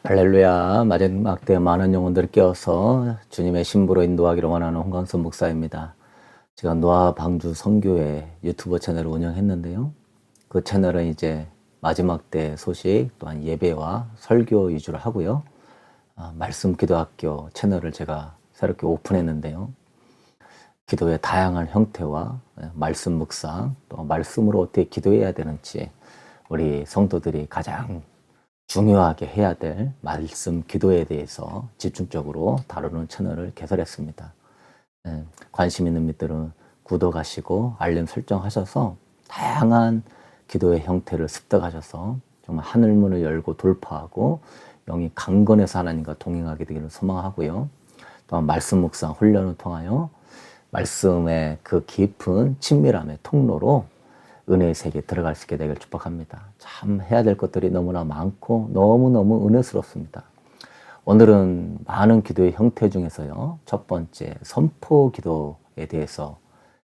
할렐루야. 마지막 때 많은 영혼들을 깨워서 주님의 신부로 인도하기를 원하는 홍광선 목사입니다. 제가 노아 방주 선교회 유튜브 채널을 운영했는데요. 그 채널은 이제 마지막 때 소식 또한 예배와 설교 위주로 하고요. 말씀 기도학교 채널을 제가 새롭게 오픈했는데요. 기도의 다양한 형태와 말씀 묵상, 또 말씀으로 어떻게 기도해야 되는지 우리 성도들이 가장 중요하게 해야 될 말씀 기도에 대해서 집중적으로 다루는 채널을 개설했습니다. 관심 있는 분들은 구독하시고 알림 설정하셔서 다양한 기도의 형태를 습득하셔서 정말 하늘문을 열고 돌파하고 영이 강건해서 하나님과 동행하게 되기를 소망하고요. 또한 말씀 묵상 훈련을 통하여 말씀의 그 깊은 친밀함의 통로로 은혜의 세계에 들어갈 수 있게 되길 축복합니다. 참 해야 될 것들이 너무나 많고 너무너무 은혜스럽습니다. 오늘은 많은 기도의 형태 중에서요. 첫 번째 선포 기도에 대해서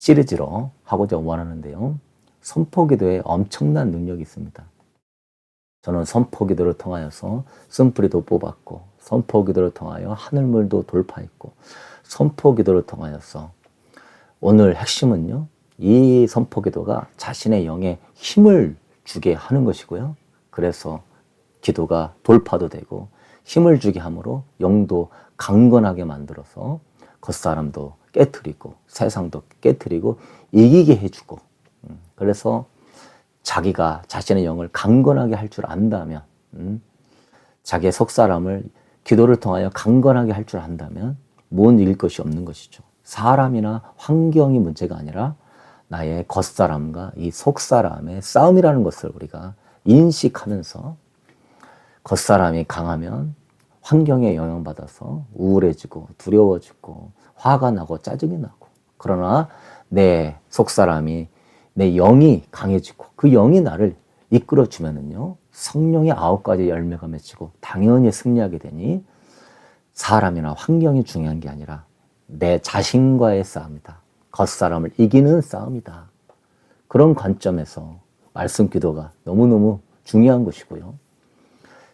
시리즈로 하고자 원하는데요. 선포 기도에 엄청난 능력이 있습니다. 저는 선포 기도를 통하여서 쓴뿌리도 뽑았고 선포 기도를 통하여 하늘물도 돌파했고 선포 기도를 통하여서 오늘 핵심은요. 이 선포 기도가 자신의 영에 힘을 주게 하는 것이고요. 그래서 기도가 돌파도 되고 힘을 주게 함으로 영도 강건하게 만들어서 겉사람도 깨트리고 세상도 깨트리고 이기게 해주고 그래서 자기가 자신의 영을 강건하게 할 줄 안다면 자기의 속사람을 기도를 통하여 강건하게 할 줄 안다면 못 이길 것이 없는 것이죠. 사람이나 환경이 문제가 아니라 나의 겉사람과 이 속사람의 싸움이라는 것을 우리가 인식하면서 겉사람이 강하면 환경에 영향받아서 우울해지고 두려워지고 화가 나고 짜증이 나고 그러나 내 속사람이 내 영이 강해지고 그 영이 나를 이끌어주면은요 성령의 9가지 열매가 맺히고 당연히 승리하게 되니 사람이나 환경이 중요한 게 아니라 내 자신과의 싸움이다. 겉사람을 이기는 싸움이다. 그런 관점에서 말씀 기도가 너무너무 중요한 것이고요.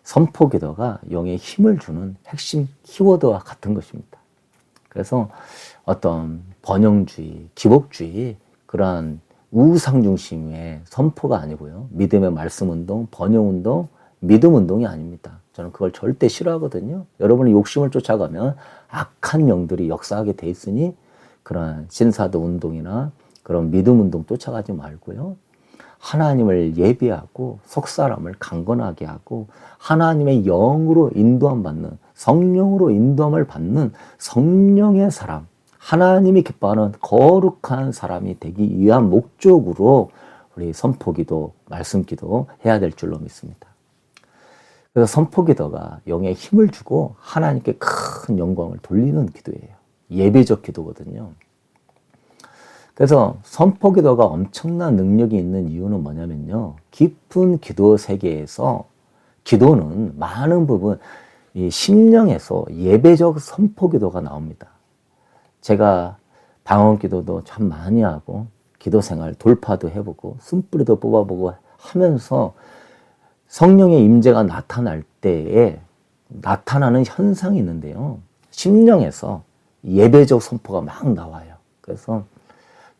선포 기도가 영에 힘을 주는 핵심 키워드와 같은 것입니다. 그래서 어떤 번영주의, 기복주의 그러한 우상 중심의 선포가 아니고요. 믿음의 말씀 운동, 번영 운동, 믿음 운동이 아닙니다. 저는 그걸 절대 싫어하거든요. 여러분이 욕심을 쫓아가면 악한 영들이 역사하게 돼 있으니 그런 신사도 운동이나 그런 믿음 운동 쫓아가지 말고요. 하나님을 예비하고 속사람을 강건하게 하고 하나님의 영으로 인도함 받는 성령으로 인도함을 받는 성령의 사람, 하나님이 기뻐하는 거룩한 사람이 되기 위한 목적으로 우리 선포기도, 말씀기도 해야 될 줄로 믿습니다. 그래서 선포기도가 영에 힘을 주고 하나님께 큰 영광을 돌리는 기도예요. 예배적 기도거든요. 그래서 선포 기도가 엄청난 능력이 있는 이유는 뭐냐면요. 깊은 기도 세계에서 기도는 많은 부분 이 심령에서 예배적 선포 기도가 나옵니다. 제가 방언 기도도 참 많이 하고 기도 생활 돌파도 해보고 쓴뿌리도 뽑아보고 하면서 성령의 임재가 나타날 때에 나타나는 현상이 있는데요. 심령에서 예배적 선포가 막 나와요. 그래서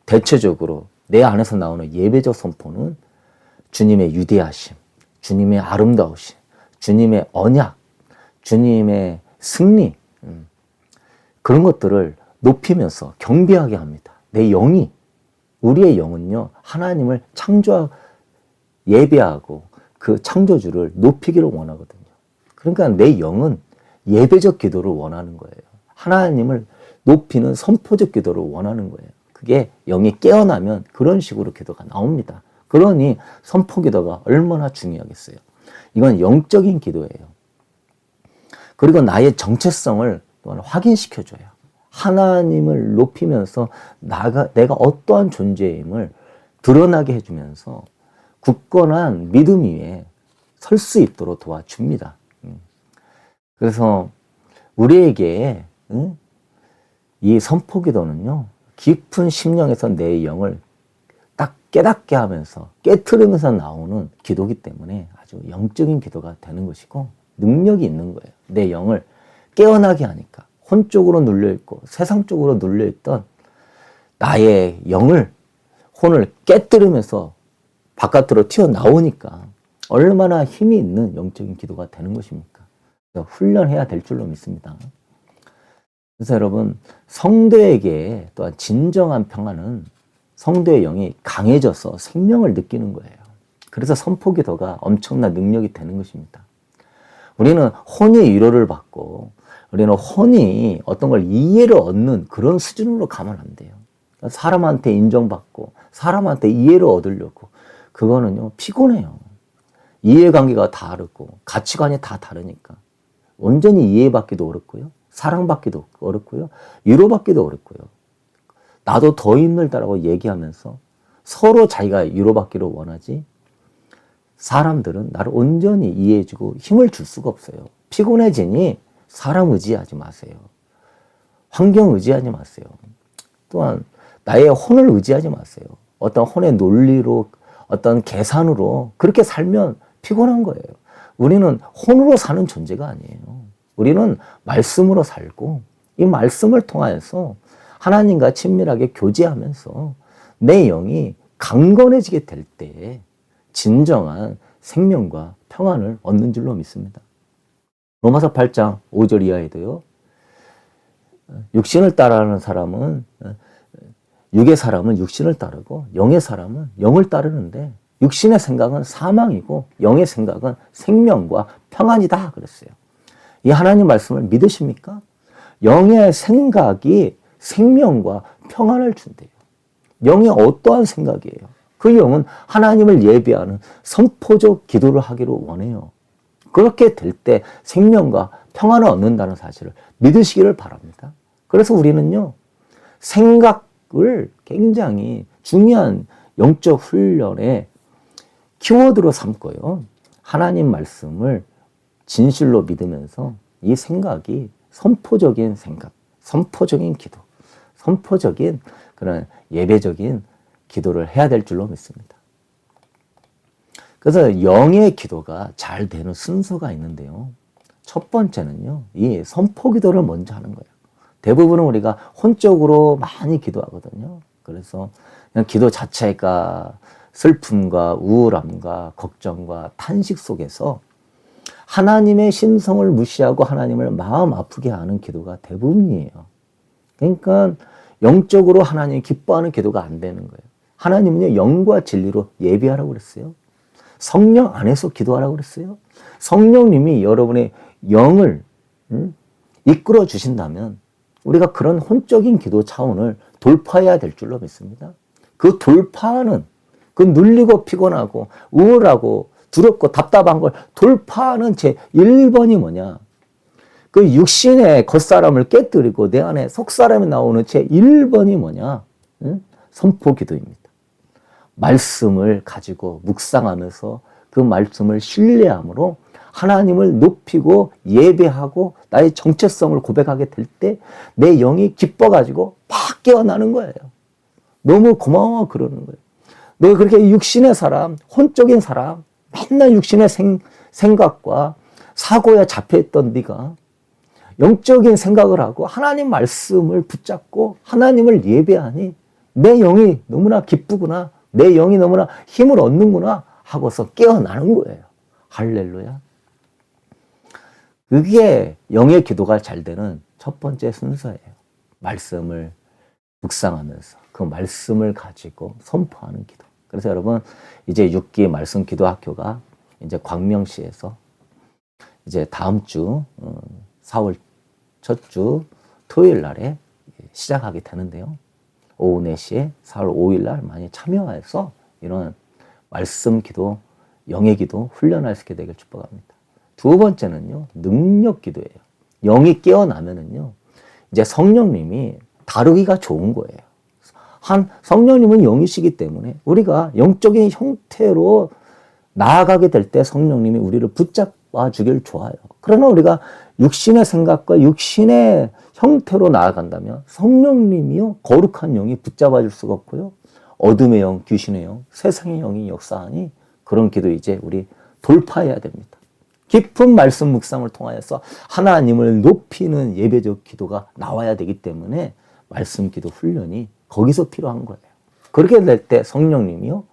대체적으로 내 안에서 나오는 예배적 선포는 주님의 위대하심, 주님의 아름다우심, 주님의 언약, 주님의 승리 그런 것들을 높이면서 경배하게 합니다. 내 영이, 우리의 영은요 하나님을 예배하고 그 창조주를 높이기를 원하거든요. 그러니까 내 영은 예배적 기도를 원하는 거예요. 하나님을 높이는 선포적 기도를 원하는 거예요. 그게 영이 깨어나면 그런 식으로 기도가 나옵니다. 그러니 선포 기도가 얼마나 중요하겠어요. 이건 영적인 기도예요. 그리고 나의 정체성을 또한 확인시켜줘요. 하나님을 높이면서 내가 어떠한 존재임을 드러나게 해주면서 굳건한 믿음 위에 설 수 있도록 도와줍니다. 그래서 우리에게 이 선포 기도는요 깊은 심령에서 내 영을 딱 깨닫게 하면서 깨트리면서 나오는 기도이기 때문에 아주 영적인 기도가 되는 것이고 능력이 있는 거예요. 내 영을 깨어나게 하니까. 혼 쪽으로 눌려있고 세상 쪽으로 눌려있던 나의 영을, 혼을 깨뜨리면서 바깥으로 튀어나오니까 얼마나 힘이 있는 영적인 기도가 되는 것입니까? 훈련해야 될 줄로 믿습니다. 그래서 여러분, 성도에게 또한 진정한 평안은 성도의 영이 강해져서 생명을 느끼는 거예요. 그래서 선포기도가 엄청난 능력이 되는 것입니다. 우리는 혼이 위로를 받고 우리는 혼이 어떤 걸 이해를 얻는 그런 수준으로 가면 안 돼요. 사람한테 인정받고 사람한테 이해를 얻으려고 그거는요 피곤해요. 이해관계가 다르고 가치관이 다 다르니까 온전히 이해받기도 어렵고요. 사랑받기도 어렵고요. 위로받기도 어렵고요. 나도 더 힘들다라고 얘기하면서 서로 자기가 위로받기를 원하지 사람들은 나를 온전히 이해해주고 힘을 줄 수가 없어요. 피곤해지니 사람 의지하지 마세요. 환경 의지하지 마세요. 또한 나의 혼을 의지하지 마세요. 어떤 혼의 논리로 어떤 계산으로 그렇게 살면 피곤한 거예요. 우리는 혼으로 사는 존재가 아니에요. 우리는 말씀으로 살고 이 말씀을 통하여서 하나님과 친밀하게 교제하면서 내 영이 강건해지게 될 때 진정한 생명과 평안을 얻는 줄로 믿습니다. 로마서 8장 5절 이하에도요. 육신을 따르는 사람은 육의 사람은 육신을 따르고 영의 사람은 영을 따르는데 육신의 생각은 사망이고 영의 생각은 생명과 평안이다 그랬어요. 이 하나님 말씀을 믿으십니까? 영의 생각이 생명과 평안을 준대요. 영이 어떠한 생각이에요? 그 영은 하나님을 예배하는 선포적 기도를 하기를 원해요. 그렇게 될 때 생명과 평안을 얻는다는 사실을 믿으시기를 바랍니다. 그래서 우리는요, 생각을 굉장히 중요한 영적 훈련의 키워드로 삼고요. 하나님 말씀을 진실로 믿으면서 이 생각이 선포적인 생각, 선포적인 기도, 선포적인 그런 예배적인 기도를 해야 될 줄로 믿습니다. 그래서 영의 기도가 잘 되는 순서가 있는데요. 첫 번째는요, 이 선포 기도를 먼저 하는 거예요. 대부분은 우리가 혼적으로 많이 기도하거든요. 그래서 그냥 기도 자체가 슬픔과 우울함과 걱정과 탄식 속에서 하나님의 신성을 무시하고 하나님을 마음 아프게 하는 기도가 대부분이에요. 그러니까 영적으로 하나님이 기뻐하는 기도가 안 되는 거예요. 하나님은요, 영과 진리로 예배하라고 그랬어요. 성령 안에서 기도하라고 그랬어요. 성령님이 여러분의 영을 이끌어 주신다면 우리가 그런 혼적인 기도 차원을 돌파해야 될 줄로 믿습니다. 그 돌파하는, 그 눌리고 피곤하고 우울하고 두렵고 답답한 걸 돌파하는 제 1번이 뭐냐? 그 육신의 겉사람을 깨뜨리고 내 안에 속사람이 나오는 제 1번이 뭐냐? 선포 기도입니다. 말씀을 가지고 묵상하면서 그 말씀을 신뢰함으로 하나님을 높이고 예배하고 나의 정체성을 고백하게 될 때 내 영이 기뻐가지고 막 깨어나는 거예요. 너무 고마워 그러는 거예요. 너 그렇게 육신의 사람, 혼적인 사람, 맨날 육신의 생각과 사고에 잡혀있던 네가 영적인 생각을 하고 하나님 말씀을 붙잡고 하나님을 예배하니 내 영이 너무나 기쁘구나, 내 영이 너무나 힘을 얻는구나 하고서 깨어나는 거예요. 할렐루야. 그게 영의 기도가 잘 되는 첫 번째 순서예요. 말씀을 묵상하면서 그 말씀을 가지고 선포하는 기도. 그래서 여러분, 이제 6기 말씀 기도 학교가 이제 광명시에서 이제 다음 주 4월 첫 주 토요일 날에 시작하게 되는데요. 오후 4시에 4월 5일 날 많이 참여해서 이런 말씀 기도, 영의 기도 훈련할 수 있게 되길 축복합니다. 두 번째는요, 능력 기도예요. 영이 깨어나면은요, 이제 성령님이 다루기가 좋은 거예요. 성령님은 영이시기 때문에 우리가 영적인 형태로 나아가게 될 때 성령님이 우리를 붙잡아 주길 좋아요. 그러나 우리가 육신의 생각과 육신의 형태로 나아간다면 성령님이요, 거룩한 영이 붙잡아 줄 수가 없고요. 어둠의 영, 귀신의 영, 세상의 영이 역사하니 그런 기도 이제 우리 돌파해야 됩니다. 깊은 말씀 묵상을 통하여서 하나님을 높이는 예배적 기도가 나와야 되기 때문에 말씀 기도 훈련이 거기서 필요한 거예요. 그렇게 될 때 성령님이요,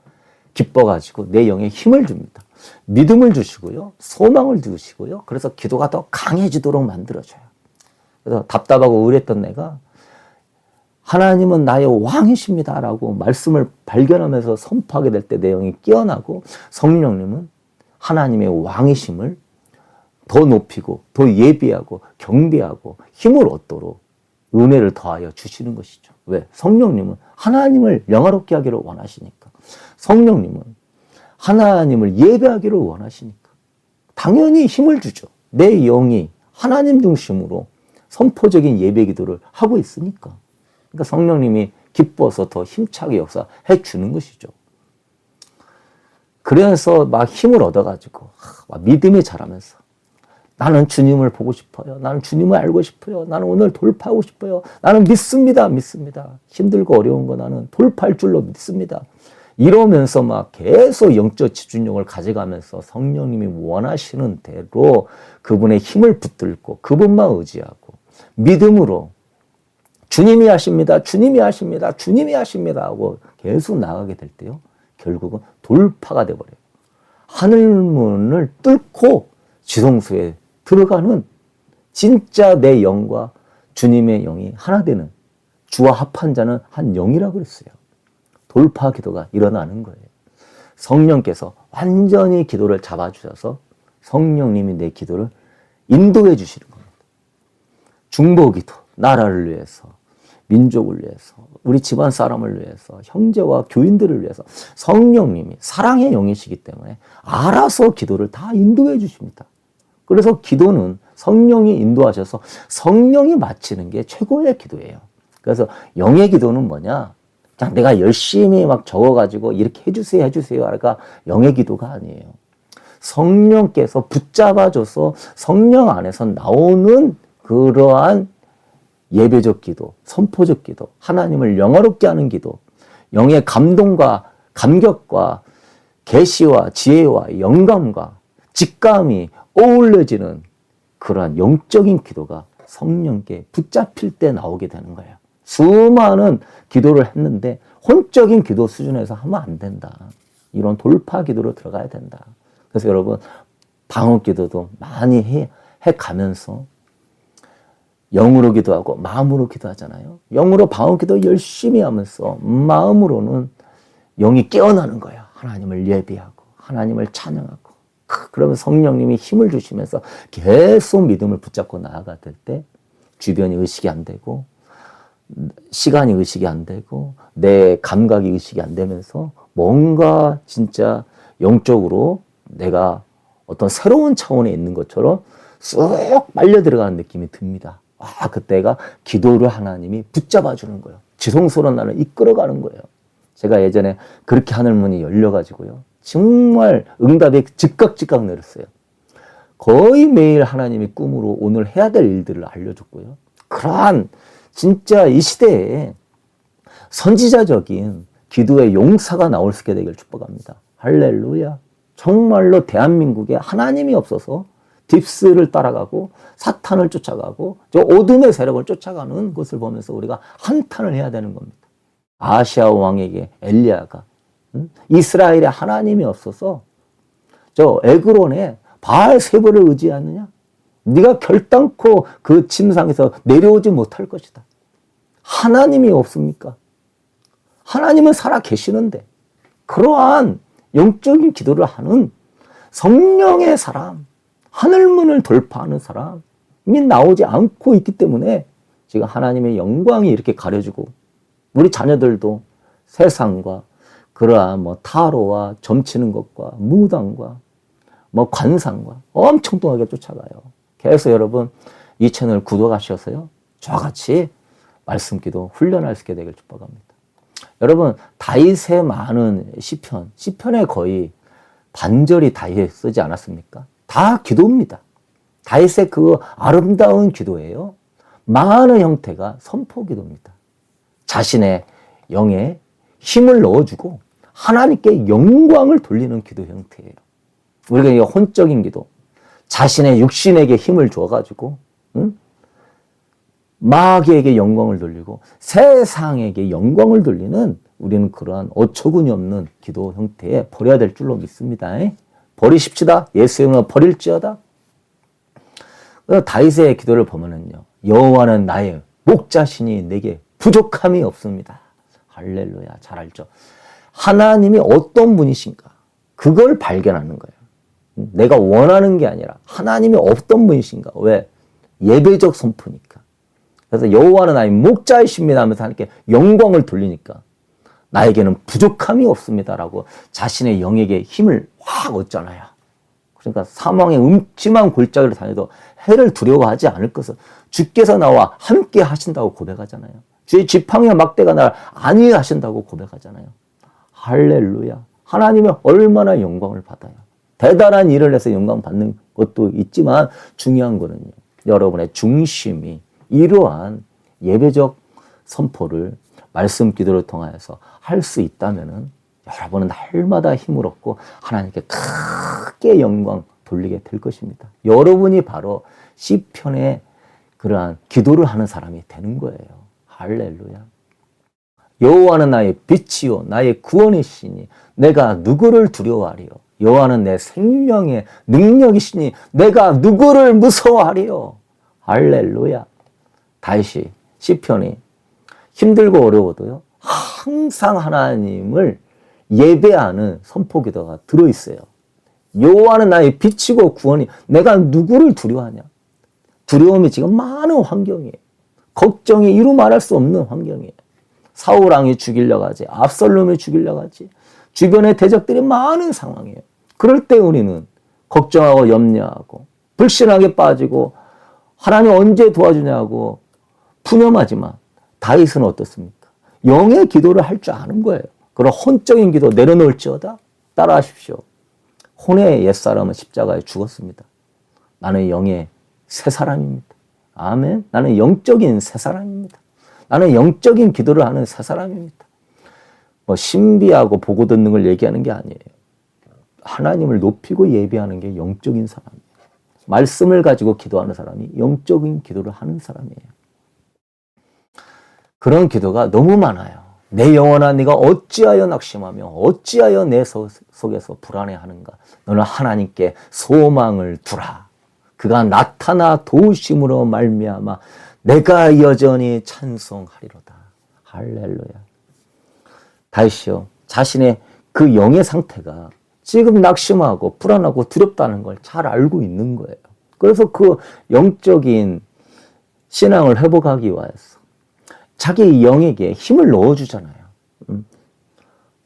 기뻐가지고 내 영에 힘을 줍니다. 믿음을 주시고요, 소망을 주시고요. 그래서 기도가 더 강해지도록 만들어줘요. 그래서 답답하고 우울했던 내가 하나님은 나의 왕이십니다 라고 말씀을 발견하면서 선포하게 될 때 내 영이 깨어나고, 성령님은 하나님의 왕이심을 더 높이고 더 예비하고 경배하고 힘을 얻도록 은혜를 더하여 주시는 것이죠. 왜? 성령님은 하나님을 영화롭게 하기를 원하시니까. 성령님은 하나님을 예배하기를 원하시니까 당연히 힘을 주죠. 내 영이 하나님 중심으로 선포적인 예배 기도를 하고 있으니까. 그러니까 성령님이 기뻐서 더 힘차게 역사해 주는 것이죠. 그래서 막 힘을 얻어가지고 막 믿음이 자라면서 나는 주님을 보고 싶어요. 나는 주님을 알고 싶어요. 나는 오늘 돌파하고 싶어요. 나는 믿습니다. 힘들고 어려운 거 나는 돌파할 줄로 믿습니다. 이러면서 막 계속 영적 집중력을 가져가면서 성령님이 원하시는 대로 그분의 힘을 붙들고 그분만 의지하고 믿음으로 주님이 하십니다. 하고 계속 나가게 될 때요, 결국은 돌파가 돼버려요. 하늘문을 뚫고 지성소에 들어가는, 진짜 내 영과 주님의 영이 하나 되는, 주와 합한 자는 한 영이라고 그랬어요. 돌파 기도가 일어나는 거예요. 성령께서 완전히 기도를 잡아주셔서 성령님이 내 기도를 인도해 주시는 겁니다. 중보 기도, 나라를 위해서, 민족을 위해서, 우리 집안 사람을 위해서, 형제와 교인들을 위해서 성령님이 사랑의 영이시기 때문에 알아서 기도를 다 인도해 주십니다. 그래서 기도는 성령이 인도하셔서 성령이 마치는 게 최고의 기도예요. 그래서 영의 기도는 뭐냐? 그냥 내가 열심히 막 적어가지고 이렇게 해주세요 하니까 영의 기도가 아니에요. 성령께서 붙잡아줘서 성령 안에서 나오는 그러한 예배적 기도, 선포적 기도, 하나님을 영화롭게 하는 기도, 영의 감동과 감격과 계시와 지혜와 영감과 직감이 어울려지는 그러한 영적인 기도가 성령께 붙잡힐 때 나오게 되는 거예요. 수많은 기도를 했는데 혼적인 기도 수준에서 하면 안 된다. 이런 돌파 기도로 들어가야 된다. 그래서 여러분, 방언 기도도 많이 해 가면서 영으로 기도하고 마음으로 기도하잖아요. 영으로 방언 기도 열심히 하면서 마음으로는 영이 깨어나는 거예요. 하나님을 예비하고 하나님을 찬양하고. 그러면 성령님이 힘을 주시면서 계속 믿음을 붙잡고 나아가 될 때 주변이 의식이 안 되고 시간이 의식이 안 되고 내 감각이 의식이 안 되면서 뭔가 진짜 영적으로 내가 어떤 새로운 차원에 있는 것처럼 쑥 빨려 들어가는 느낌이 듭니다. 그때가 기도를 하나님이 붙잡아 주는 거예요. 지성소로 나를 이끌어가는 거예요. 제가 예전에 그렇게 하늘문이 열려가지고요, 정말 응답이 즉각 내렸어요. 거의 매일 하나님이 꿈으로 오늘 해야 될 일들을 알려줬고요. 그러한 진짜 이 시대에 선지자적인 기도의 용사가 나올 수 있게 되길 축복합니다. 할렐루야. 정말로 대한민국에 하나님이 없어서 딥스를 따라가고 사탄을 쫓아가고 저 어둠의 세력을 쫓아가는 것을 보면서 우리가 한탄을 해야 되는 겁니다. 아시아 왕에게 엘리야가 이스라엘에 하나님이 없어서 저 에그론에 바알 세보를 의지하느냐? 네가 결단코 그 침상에서 내려오지 못할 것이다. 하나님이 없습니까? 하나님은 살아 계시는데 그러한 영적인 기도를 하는 성령의 사람, 하늘문을 돌파하는 사람이 나오지 않고 있기 때문에 지금 하나님의 영광이 이렇게 가려지고 우리 자녀들도 세상과 그러한 타로와 점치는 것과 무당과 관상과 엄청 동하게 쫓아가요. 그래서 여러분, 이 채널 구독하셔서요, 저와 같이 말씀 기도 훈련할 수 있게 되길 축복합니다. 여러분, 다윗의 많은 시편에 거의 반절이 다윗 쓰지 않았습니까? 다 기도입니다. 다윗의 그 아름다운 기도예요. 많은 형태가 선포 기도입니다. 자신의 영에 힘을 넣어주고 하나님께 영광을 돌리는 기도 형태예요. 우리가 이 혼적인 기도, 자신의 육신에게 힘을 줘가지고 응? 마귀에게 영광을 돌리고 세상에게 영광을 돌리는 우리는 그러한 어처구니 없는 기도 형태에 버려야 될 줄로 믿습니다. 버리십시다. 예수의 이름으로 버릴지어다. 다윗의 기도를 보면은요, 여호와는 나의 목자시니 내게 부족함이 없습니다. 할렐루야. 잘 알죠? 하나님이 어떤 분이신가? 그걸 발견하는 거예요. 내가 원하는 게 아니라 하나님이 어떤 분이신가? 왜? 예배적 선포니까. 그래서 여호와는 나의 목자이십니다 하면서 하나님께 영광을 돌리니까 나에게는 부족함이 없습니다라고 자신의 영에게 힘을 확 얻잖아요. 그러니까 사망의 음침한 골짜기를 다녀도 해를 두려워하지 않을 것을 주께서 나와 함께 하신다고 고백하잖아요. 주의 지팡이와 막대가 나를 안위해 하신다고 고백하잖아요. 할렐루야. 하나님이 얼마나 영광을 받아요. 대단한 일을 해서 영광 받는 것도 있지만 중요한 거는요, 여러분의 중심이 이러한 예배적 선포를 말씀 기도를 통하여서 할 수 있다면은 여러분은 날마다 힘을 얻고 하나님께 크게 영광 돌리게 될 것입니다. 여러분이 바로 시편의 그러한 기도를 하는 사람이 되는 거예요. 할렐루야. 여호와는 나의 빛이요 나의 구원이시니 내가 누구를 두려워하리요. 여호와는 내 생명의 능력이시니 내가 누구를 무서워하리요. 할렐루야. 다윗이 시편이 힘들고 어려워도요, 항상 하나님을 예배하는 선포기도가 들어있어요. 여호와는 나의 빛이고 구원이, 내가 누구를 두려워하냐? 두려움이 지금 많은 환경이에요. 걱정이 이루 말할 수 없는 환경이에요. 사울 왕이 죽이려고 하지, 압살롬이 죽이려고 하지, 주변에 대적들이 많은 상황이에요. 그럴 때 우리는 걱정하고 염려하고 불신하게 빠지고 하나님 언제 도와주냐고 푸념하지만 다윗은 어떻습니까? 영의 기도를 할 줄 아는 거예요. 그런 혼적인 기도 내려놓을지어다. 따라하십시오. 혼의 옛사람은 십자가에 죽었습니다. 나는 영의 새 사람입니다. 아멘. 나는 영적인 새 사람입니다. 나는 영적인 기도를 하는 새 사람입니다. 뭐 신비하고 보고 듣는 걸 얘기하는 게 아니에요. 하나님을 높이고 예배하는 게 영적인 사람이에요. 말씀을 가지고 기도하는 사람이 영적인 기도를 하는 사람이에요. 그런 기도가 너무 많아요. 내 영혼아 네가 어찌하여 낙심하며 어찌하여 내 속에서 불안해하는가. 너는 하나님께 소망을 두라. 그가 나타나 도우심으로 말미암아 내가 여전히 찬송하리로다. 할렐루야. 다윗이요, 자신의 그 영의 상태가 지금 낙심하고 불안하고 두렵다는 걸 잘 알고 있는 거예요. 그래서 그 영적인 신앙을 회복하기 위해서 자기 영에게 힘을 넣어주잖아요.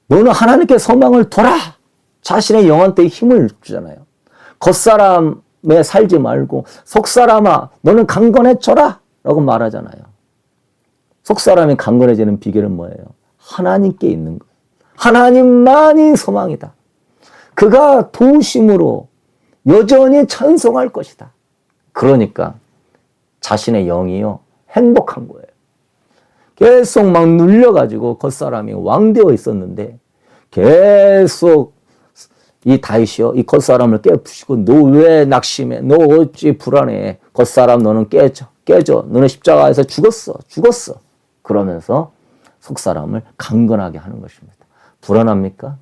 너는 하나님께 소망을 둬라. 자신의 영한테 힘을 주잖아요. 겉사람에 살지 말고 속사람아 너는 강건해져라 라고 말하잖아요. 속사람이 강건해지는 비결은 뭐예요? 하나님께 있는 거예요. 하나님만이 소망이다. 그가 도우심으로 여전히 찬송할 것이다. 그러니까 자신의 영이요 행복한 거예요. 계속 막 눌려가지고 겉사람이 왕되어 있었는데 계속 이 다윗이요 이 겉사람을 깨부시고 너 왜 낙심해? 너 어찌 불안해? 겉사람 너는 깨져. 너는 십자가에서 죽었어. 그러면서 속사람을 강건하게 하는 것입니다. 불안합니까?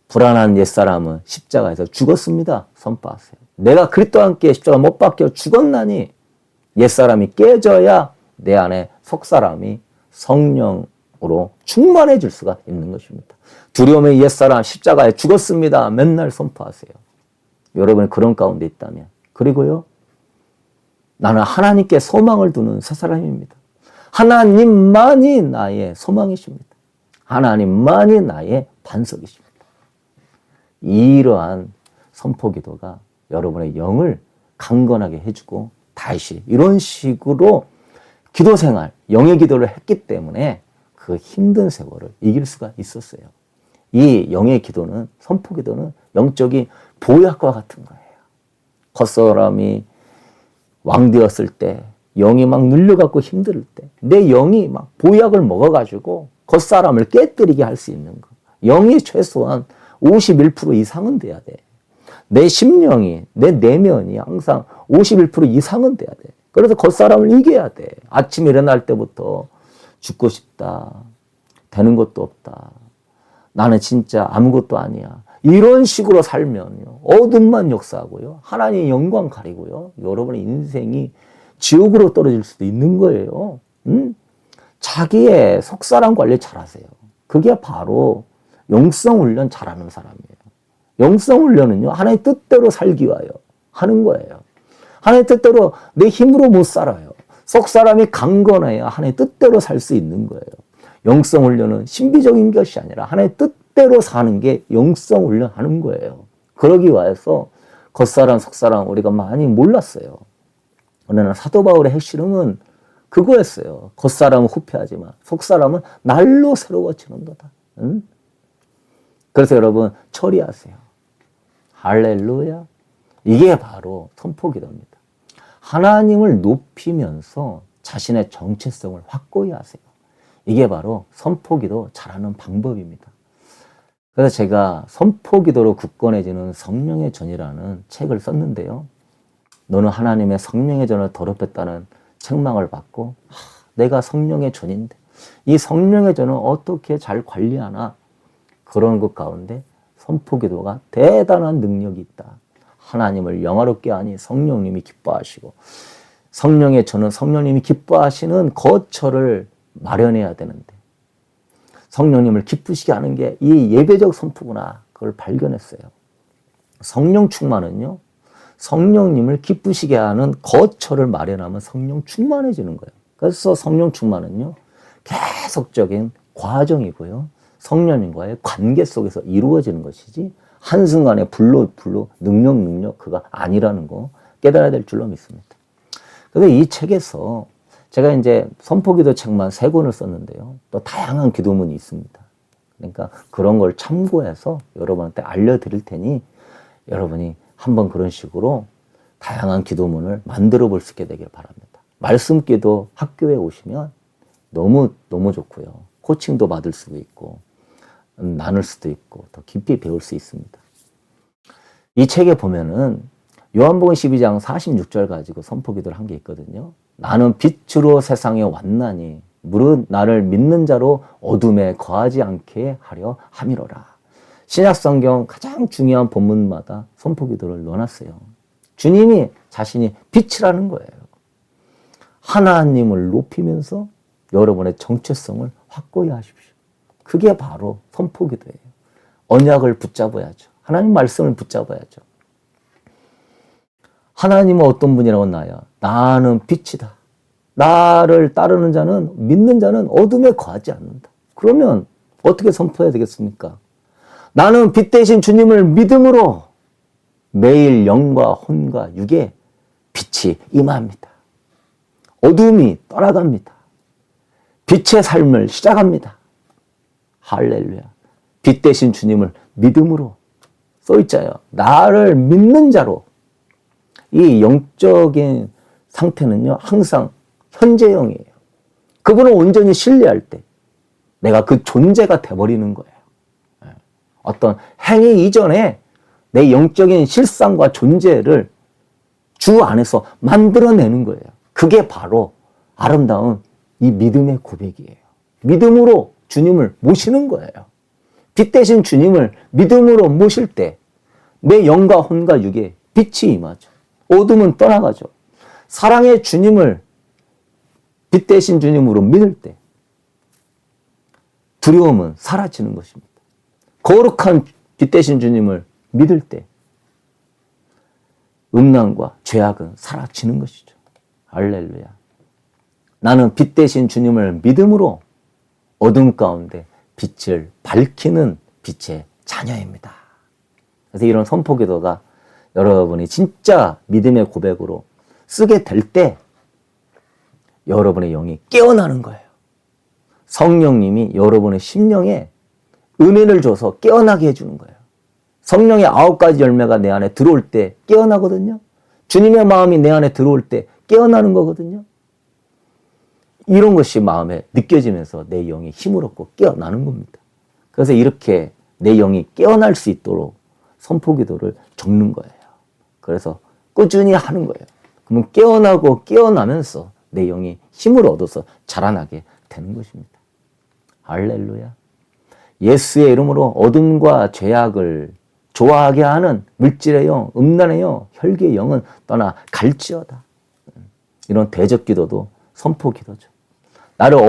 불안한 옛사람은 십자가에서 죽었습니다. 선포하세요. 내가 그리스도와 함께 십자가 못 박혀 죽었나니 옛사람이 깨져야 내 안에 속사람이 성령으로 충만해질 수가 있는 것입니다. 두려움의 옛사람 십자가에 죽었습니다. 맨날 선포하세요. 여러분이 그런 가운데 있다면. 그리고요, 나는 하나님께 소망을 두는 새 사람입니다. 하나님만이 나의 소망이십니다. 하나님만이 나의 반석이십니다. 이러한 선포기도가 여러분의 영을 강건하게 해주고 다시 이런 식으로 기도생활, 영의 기도를 했기 때문에 그 힘든 세월을 이길 수가 있었어요. 이 영의 기도는, 선포기도는 영적인 보약과 같은 거예요. 겉사람이 왕되었을 때, 영이 막 눌려갖고 힘들 때, 내 영이 막 보약을 먹어가지고 겉사람을 깨뜨리게 할 수 있는 거. 영이 최소한 51% 이상은 돼야 돼. 내 심령이, 내 내면이 항상 51% 이상은 돼야 돼. 그래서 겉사람을 이겨야 돼. 아침에 일어날 때부터 죽고 싶다. 되는 것도 없다. 나는 진짜 아무것도 아니야. 이런 식으로 살면요. 어둠만 역사하고요. 하나님의 영광 가리고요. 여러분의 인생이 지옥으로 떨어질 수도 있는 거예요. 자기의 속사람 관리 잘하세요. 그게 바로 영성 훈련 잘하는 사람이에요. 영성 훈련은요. 하나님의 뜻대로 살기 위하여 하는 거예요. 하나님의 뜻대로 내 힘으로 못 살아요. 속사람이 강건해야 하나님의 뜻대로 살 수 있는 거예요. 영성 훈련은 신비적인 것이 아니라 하나님의 뜻대로 사는 게 영성 훈련하는 거예요. 그러기 위해서 겉사람 속사람 우리가 많이 몰랐어요. 그러나 사도 바울의 핵심은 그거였어요. 겉사람은 후패하지만 속사람은 날로 새로워지는도다. 응? 그래서 여러분 처리하세요. 할렐루야. 이게 바로 선포기도입니다. 하나님을 높이면서 자신의 정체성을 확고히 하세요. 이게 바로 선포기도 잘하는 방법입니다. 그래서 제가 선포기도로 굳건해지는 성령의 전이라는 책을 썼는데요. 너는 하나님의 성령의 전을 더럽혔다는 책망을 받고 내가 성령의 전인데 이 성령의 전을 어떻게 잘 관리하나 그런 것 가운데 선포기도가 대단한 능력이 있다. 하나님을 영화롭게 하니 성령님이 기뻐하시고 성령의 전은 성령님이 기뻐하시는 거처를 마련해야 되는데 성령님을 기쁘시게 하는 게 이 예배적 선포구나. 그걸 발견했어요. 성령 충만은요. 성령님을 기쁘시게 하는 거처를 마련하면 성령 충만해지는 거예요. 그래서 성령 충만은요. 계속적인 과정이고요. 성령님과의 관계 속에서 이루어지는 것이지 한순간에 불로 능력 그가 아니라는 거 깨달아야 될 줄로 믿습니다. 그래서 이 책에서 제가 이제 선포기도 책만 3권을 썼는데요. 또 다양한 기도문이 있습니다. 그러니까 그런 걸 참고해서 여러분한테 알려드릴 테니 여러분이 한번 그런 식으로 다양한 기도문을 만들어 볼 수 있게 되길 바랍니다. 말씀기도 학교에 오시면 너무 좋고요. 코칭도 받을 수도 있고 나눌 수도 있고 더 깊이 배울 수 있습니다. 이 책에 보면은 요한복음 12장 46절 가지고 선포기도를 한 게 있거든요. 나는 빛으로 세상에 왔나니 무릇 나를 믿는 자로 어둠에 거하지 않게 하려 함이로라. 신약성경 가장 중요한 본문마다 선포기도를 넣어놨어요. 주님이 자신이 빛이라는 거예요. 하나님을 높이면서 여러분의 정체성을 확고히 하십시오. 그게 바로 선포기도예요. 언약을 붙잡아야죠. 하나님 말씀을 붙잡아야죠. 하나님은 어떤 분이라고 나야? 나는 빛이다. 나를 따르는 자는, 믿는 자는 어둠에 거하지 않는다. 그러면 어떻게 선포해야 되겠습니까? 나는 빛 대신 주님을 믿음으로 매일 영과 혼과 육에 빛이 임합니다. 어둠이 떠나갑니다. 빛의 삶을 시작합니다. 할렐루야. 빛 대신 주님을 믿음으로 써있자요. 나를 믿는 자로. 이 영적인 상태는요, 항상 현재형이에요. 그분을 온전히 신뢰할 때 내가 그 존재가 돼버리는 거예요. 어떤 행위 이전에 내 영적인 실상과 존재를 주 안에서 만들어내는 거예요. 그게 바로 아름다운 이 믿음의 고백이에요. 믿음으로 주님을 모시는 거예요. 빛 대신 주님을 믿음으로 모실 때 내 영과 혼과 육에 빛이 임하죠. 어둠은 떠나가죠. 사랑의 주님을 빛 대신 주님으로 믿을 때 두려움은 사라지는 것입니다. 거룩한 빛 대신 주님을 믿을 때 음란과 죄악은 사라지는 것이죠. 할렐루야. 나는 빛 대신 주님을 믿음으로 어둠 가운데 빛을 밝히는 빛의 자녀입니다. 그래서 이런 선포기도가 여러분이 진짜 믿음의 고백으로 쓰게 될 때 여러분의 영이 깨어나는 거예요. 성령님이 여러분의 심령에 은혜를 줘서 깨어나게 해주는 거예요. 성령의 9가지 열매가 내 안에 들어올 때 깨어나거든요. 주님의 마음이 내 안에 들어올 때 깨어나는 거거든요. 이런 것이 마음에 느껴지면서 내 영이 힘을 얻고 깨어나는 겁니다. 그래서 이렇게 내 영이 깨어날 수 있도록 선포기도를 적는 거예요. 그래서 꾸준히 하는 거예요. 그러면 깨어나고 깨어나면서 내 영이 힘을 얻어서 자라나게 되는 것입니다. 할렐루야. 예수의 이름으로 어둠과 죄악을 좋아하게 하는 물질의 영, 음란의 영, 혈기의 영은 떠나 갈지어다. 이런 대적 기도도 선포 기도죠. 나를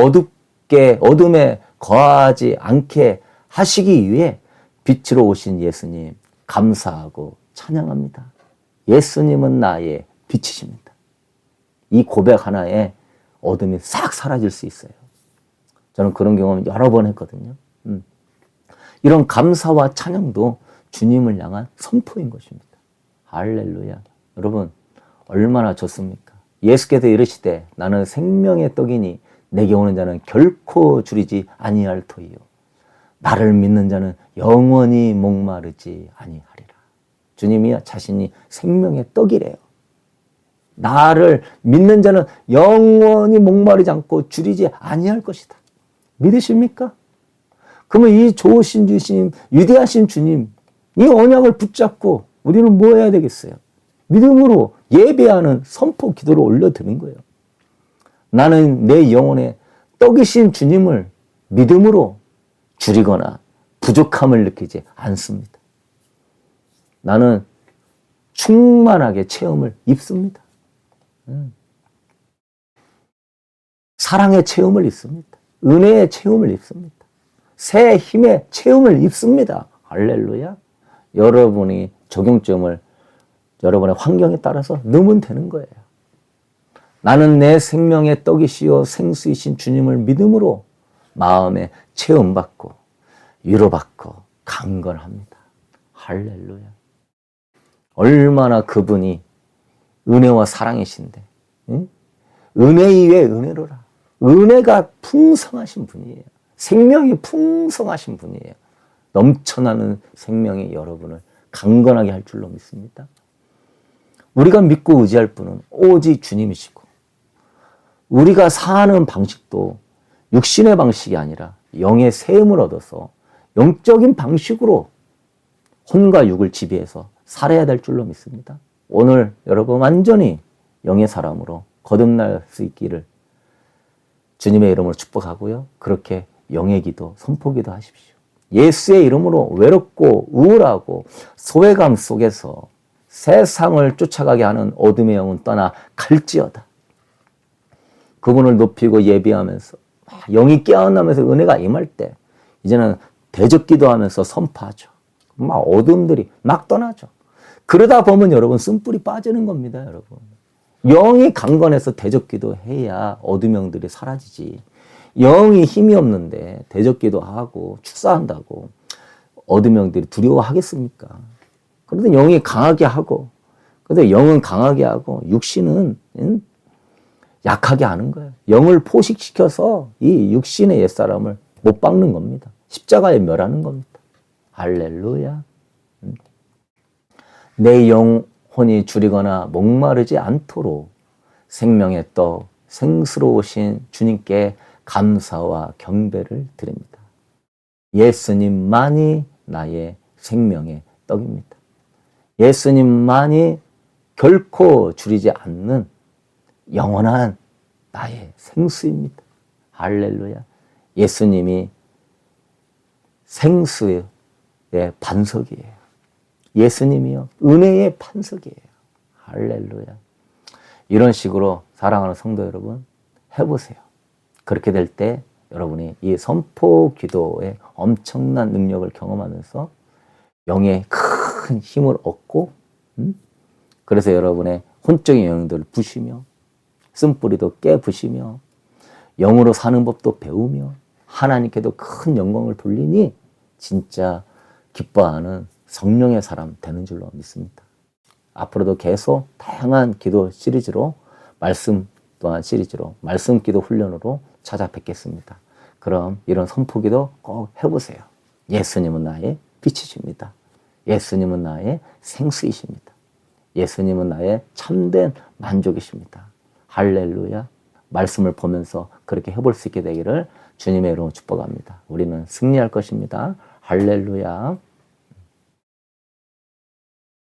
어둠에 거하지 않게 하시기 위해 빛으로 오신 예수님 감사하고 찬양합니다. 예수님은 나의 빛이십니다. 이 고백 하나에 어둠이 싹 사라질 수 있어요. 저는 그런 경험 여러 번 했거든요. 이런 감사와 찬양도 주님을 향한 선포인 것입니다. 할렐루야. 여러분 얼마나 좋습니까? 예수께서 이르시되 나는 생명의 떡이니 내게 오는 자는 결코 줄이지 아니할 터이요 나를 믿는 자는 영원히 목마르지 아니하리라. 주님이 자신이 생명의 떡이래요. 나를 믿는 자는 영원히 목마르지 않고 줄이지 아니할 것이다. 믿으십니까? 그러면 이 좋으신 주님, 위대하신 주님, 이 언약을 붙잡고 우리는 뭐 해야 되겠어요? 믿음으로 예배하는 선포 기도를 올려드는 거예요. 나는 내 영혼에 떡이신 주님을 믿음으로 줄이거나 부족함을 느끼지 않습니다. 나는 충만하게 체험을 입습니다. 사랑의 체험을 입습니다. 은혜의 체험을 입습니다. 새 힘의 체험을 입습니다. 할렐루야. 여러분이 적용점을 여러분의 환경에 따라서 넣으면 되는 거예요. 나는 내 생명의 떡이시요 생수이신 주님을 믿음으로 마음에 체험받고 위로받고 강건합니다. 할렐루야. 얼마나 그분이 은혜와 사랑이신데, 응? 은혜 위에 은혜로라. 은혜가 풍성하신 분이에요. 생명이 풍성하신 분이에요. 넘쳐나는 생명이 여러분을 강건하게 할 줄로 믿습니다. 우리가 믿고 의지할 분은 오직 주님이시고, 우리가 사는 방식도 육신의 방식이 아니라 영의 세움을 얻어서 영적인 방식으로 혼과 육을 지배해서 살아야 될 줄로 믿습니다. 오늘 여러분 완전히 영의 사람으로 거듭날 수 있기를 주님의 이름으로 축복하고요. 그렇게 영의 기도, 선포기도 하십시오. 예수의 이름으로 외롭고 우울하고 소외감 속에서 세상을 쫓아가게 하는 어둠의 영은 떠나 갈지어다. 그분을 높이고 예비하면서 영이 깨어나면서 은혜가 임할 때 이제는 대적 기도하면서 선포하죠. 막 어둠들이 막 떠나죠. 그러다 보면 여러분 쓴불이 빠지는 겁니다. 여러분 영이 강건해서 대적 기도해야 어둠 영들이 사라지지. 영이 힘이 없는데 대적 기도하고 축사한다고 어둠 영들이 두려워하겠습니까? 그런데 영이 강하게 하고, 그런데 영은 강하게 하고 육신은 약하게 하는 거예요. 영을 포식시켜서 이 육신의 옛사람을 못 박는 겁니다. 십자가에 멸하는 겁니다. 할렐루야. 내 영혼이 줄이거나 목마르지 않도록 생명의 떡, 생수로우신 주님께 감사와 경배를 드립니다. 예수님만이 나의 생명의 떡입니다. 예수님만이 결코 줄이지 않는 영원한 나의 생수입니다. 할렐루야. 예수님이 생수의 반석이에요. 예수님이요 은혜의 반석이에요. 할렐루야. 이런 식으로 사랑하는 성도 여러분 해보세요. 그렇게 될 때 여러분이 이 선포 기도의 엄청난 능력을 경험하면서 영의 큰 힘을 얻고 그래서 여러분의 혼적인 영들을 부시며 쓴뿌리도 깨부시며 영으로 사는 법도 배우며 하나님께도 큰 영광을 돌리니 진짜 기뻐하는 성령의 사람 되는 줄로 믿습니다. 앞으로도 계속 다양한 기도 시리즈로 말씀 또한 시리즈로 말씀 기도 훈련으로 찾아뵙겠습니다. 그럼 이런 선포기도 꼭 해보세요. 예수님은 나의 빛이십니다. 예수님은 나의 생수이십니다. 예수님은 나의 참된 만족이십니다. 할렐루야. 말씀을 보면서 그렇게 해볼 수 있게 되기를 주님의 이름으로 축복합니다. 우리는 승리할 것입니다. 할렐루야.